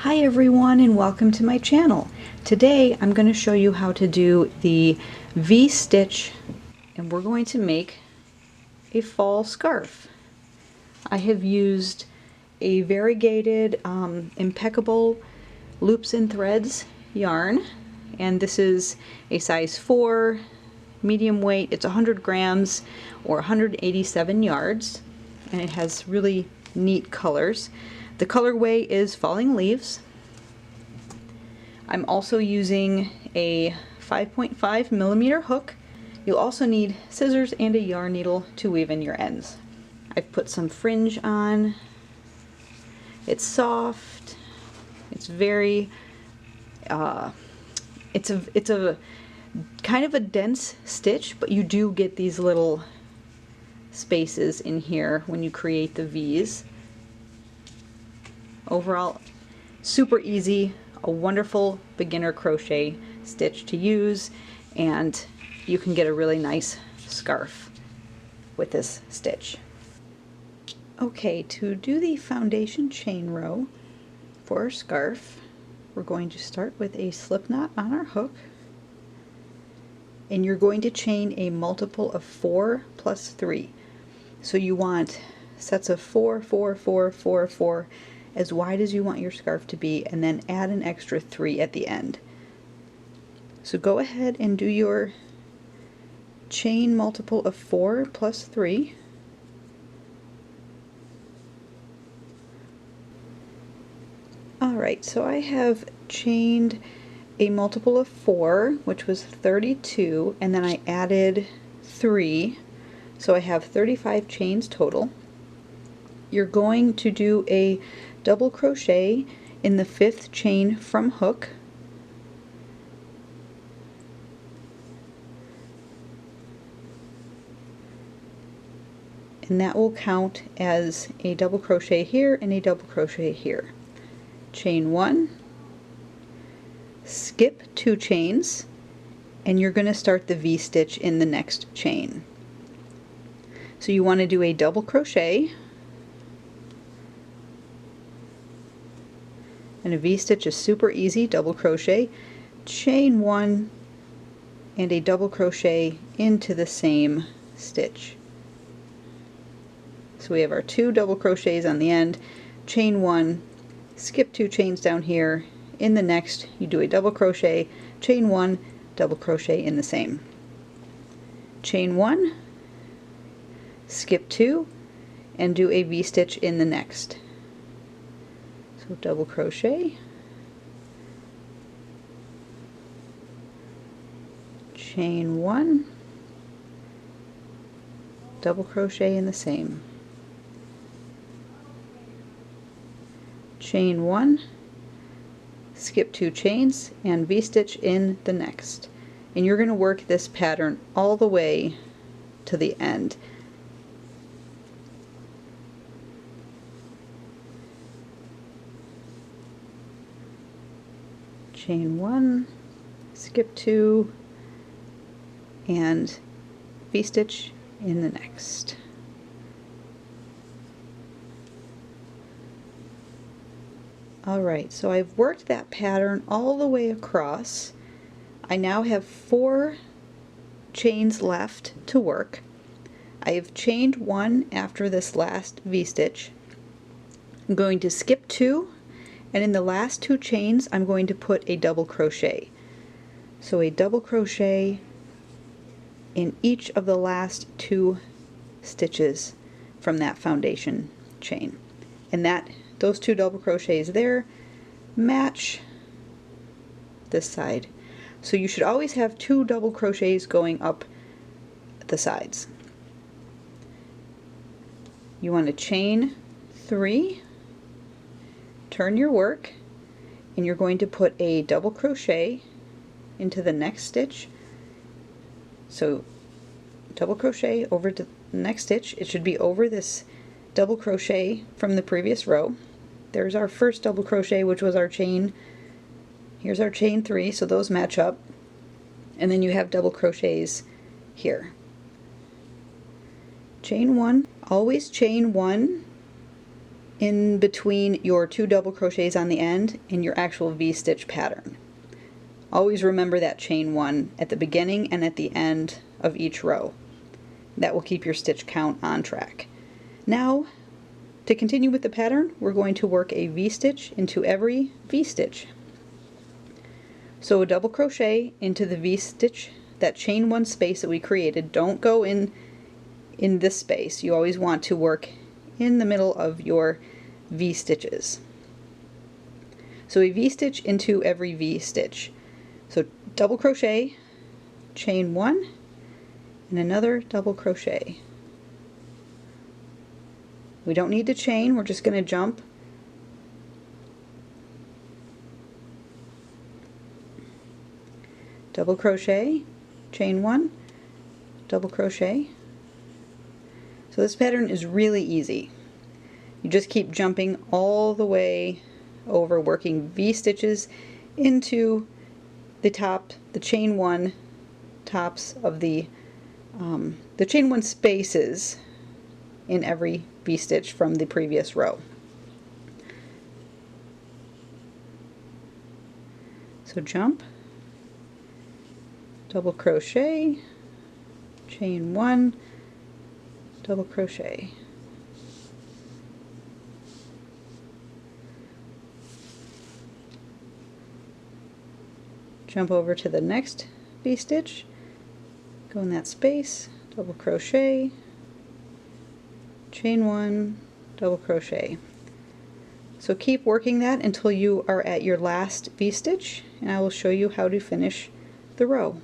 Hi everyone and welcome to my channel. Today I'm going to show you how to do the V-stitch and we're going to make a fall scarf. I have used a variegated impeccable loops and threads yarn, and this is a size 4 medium weight. It's 100 grams or 187 yards, and it has really neat colors. The colorway is Falling Leaves. I'm also using a 5.5 millimeter hook. You'll also need scissors and a yarn needle to weave in your ends. I've put some fringe on. It's soft. It's very it's a kind of a dense stitch, but you do get these little spaces in here when you create the V's. Overall, super easy, a wonderful beginner crochet stitch to use, and you can get a really nice scarf with this stitch. Okay, to do the foundation chain row for our scarf, we're going to start with a slip knot on our hook, and you're going to chain a multiple of 4 plus 3. So you want sets of 4, 4, 4, 4, 4, as wide as you want your scarf to be, and then add an extra 3 at the end. So go ahead and do your chain multiple of 4 plus 3. Alright, so I have chained a multiple of 4, which was 32, and then I added 3, so I have 35 chains total. You're going to do a double crochet in the 5th chain from hook, and that will count as a double crochet here and a double crochet here. Chain 1, skip 2 chains, and you're going to start the V-stitch in the next chain. So you want to do a double crochet, and a V-stitch is super easy. Double crochet, chain 1, and a double crochet into the same stitch. So we have our 2 double crochets on the end, chain 1, skip 2 chains down here. In the next you do a double crochet, chain 1, double crochet in the same. Chain 1, skip 2, and do a V-stitch in the next. So double crochet, chain 1, double crochet in the same, chain 1, skip 2 chains, and V-stitch in the next. And you're going to work this pattern all the way to the end. Chain 1, skip 2, and V-stitch in the next. Alright, so I've worked that pattern all the way across. I now have 4 chains left to work. I have chained 1 after this last V-stitch. I'm going to skip 2, and in the last 2 chains I'm going to put a double crochet. So a double crochet in each of the last 2 stitches from that foundation chain, and those 2 double crochets there match this side. So you should always have 2 double crochets going up the sides. You want to chain 3, turn your work, and you're going to put a double crochet into the next stitch. So double crochet over to the next stitch. It should be over this double crochet from the previous row. There's our first double crochet, which was our chain. Here's our chain 3, so those match up. And then you have double crochets here. Chain 1, always chain 1 in between your 2 double crochets on the end and your actual V-stitch pattern. Always remember that chain 1 at the beginning and at the end of each row. That will keep your stitch count on track. Now, to continue with the pattern, we're going to work a V-stitch into every V-stitch. So a double crochet into the V-stitch, that chain 1 space that we created. Don't go in this space. You always want to work in the middle of your V-stitches. So a V-stitch into every V-stitch. So double crochet, chain 1, and another double crochet. We don't need to chain, we're just going to jump. Double crochet, chain 1, double crochet. So this pattern is really easy. You just keep jumping all the way over, working V-stitches into the top, the chain 1 tops of the chain 1 spaces in every V-stitch from the previous row. So jump, double crochet, chain 1, double crochet. Jump over to the next V-stitch, go in that space, double crochet, chain 1, double crochet. So keep working that until you are at your last V-stitch, and I will show you how to finish the row.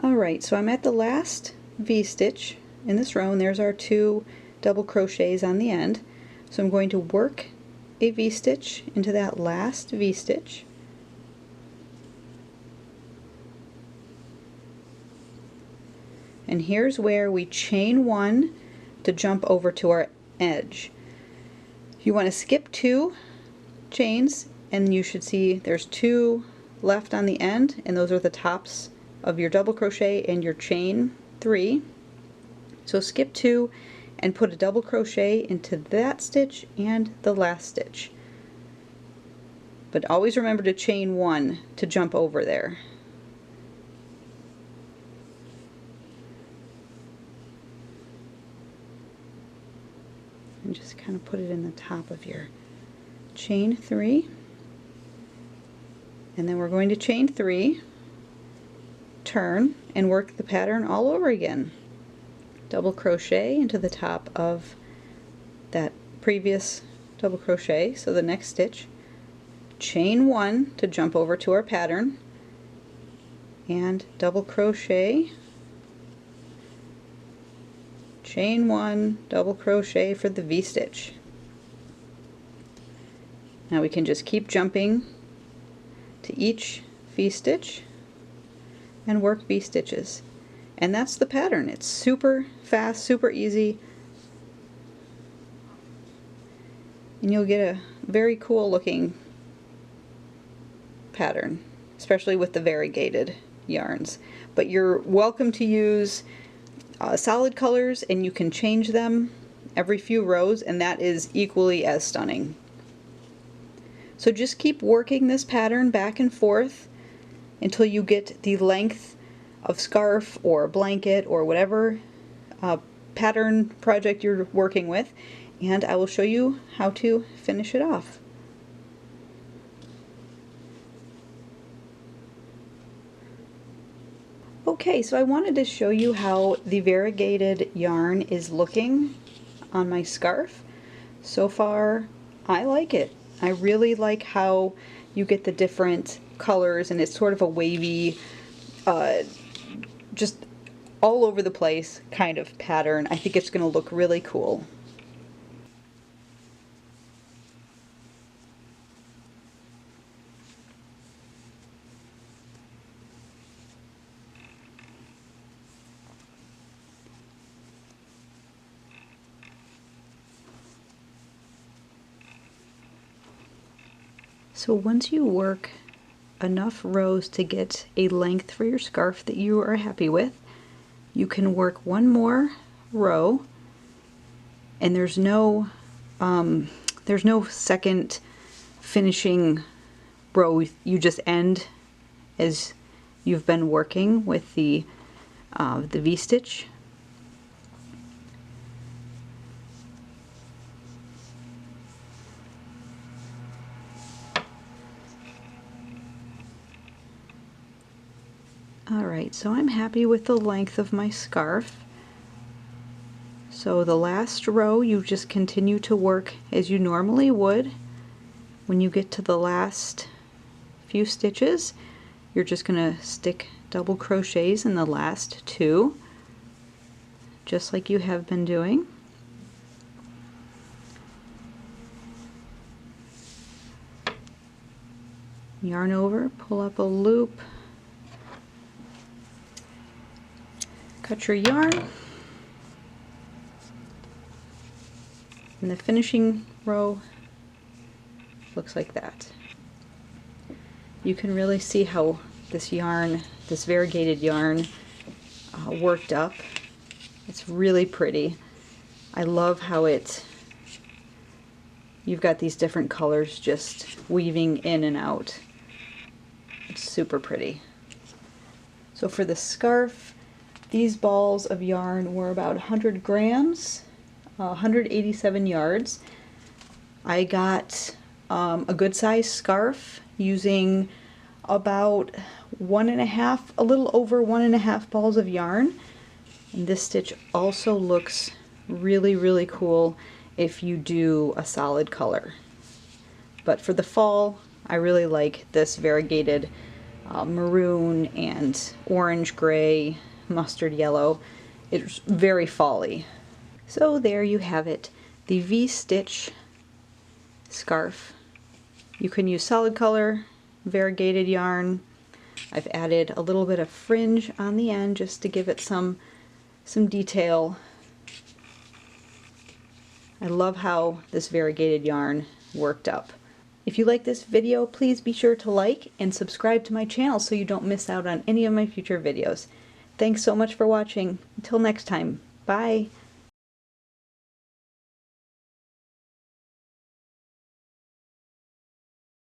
Alright, so I'm at the last V-stitch in this row, and there's our 2 double crochets on the end. So I'm going to work a V-stitch into that last V-stitch. And here's where we chain 1 to jump over to our edge. You want to skip 2 chains, and you should see there's 2 left on the end, and those are the tops of your double crochet and your chain 3. So skip 2 and put a double crochet into that stitch and the last stitch. But always remember to chain 1 to jump over there. And just kind of put it in the top of your chain 3. And then we're going to chain 3, turn, and work the pattern all over again. Double crochet into the top of that previous double crochet, so the next stitch, chain 1 to jump over to our pattern, and double crochet, chain 1, double crochet for the V-stitch. Now we can just keep jumping to each V-stitch and work V-stitches. And that's the pattern. It's super fast, super easy, and you'll get a very cool looking pattern, especially with the variegated yarns. But you're welcome to use solid colors, and you can change them every few rows, and that is equally as stunning. So just keep working this pattern back and forth until you get the length of scarf or blanket or whatever pattern project you're working with, and I will show you how to finish it off. Okay, so I wanted to show you how the variegated yarn is looking on my scarf. So far, I like it. I really like how you get the different colors, and it's sort of a wavy, just all over the place kind of pattern. I think it's going to look really cool. So once you work enough rows to get a length for your scarf that you are happy with, you can work one more row and there's no second finishing row. You just end as you've been working with the V-stitch. Alright, so I'm happy with the length of my scarf. So the last row you just continue to work as you normally would. When you get to the last few stitches, you're just going to stick double crochets in the last two, just like you have been doing. Yarn over, pull up a loop, cut your yarn, and the finishing row looks like that. You can really see how this yarn, this variegated yarn, worked up. It's really pretty. I love how you've got these different colors just weaving in and out. It's super pretty. So for the scarf, these balls of yarn were about 100 grams, 187 yards. I got a good size scarf using about a little over 1.5 balls of yarn. And this stitch also looks really, really cool if you do a solid color. But for the fall, I really like this variegated maroon and orange, gray, mustard yellow. It's very fall-y. So there you have it, the V-stitch scarf. You can use solid color, variegated yarn. I've added a little bit of fringe on the end just to give it some detail. I love how this variegated yarn worked up. If you like this video, please be sure to like and subscribe to my channel so you don't miss out on any of my future videos. Thanks so much for watching. Until next time, bye!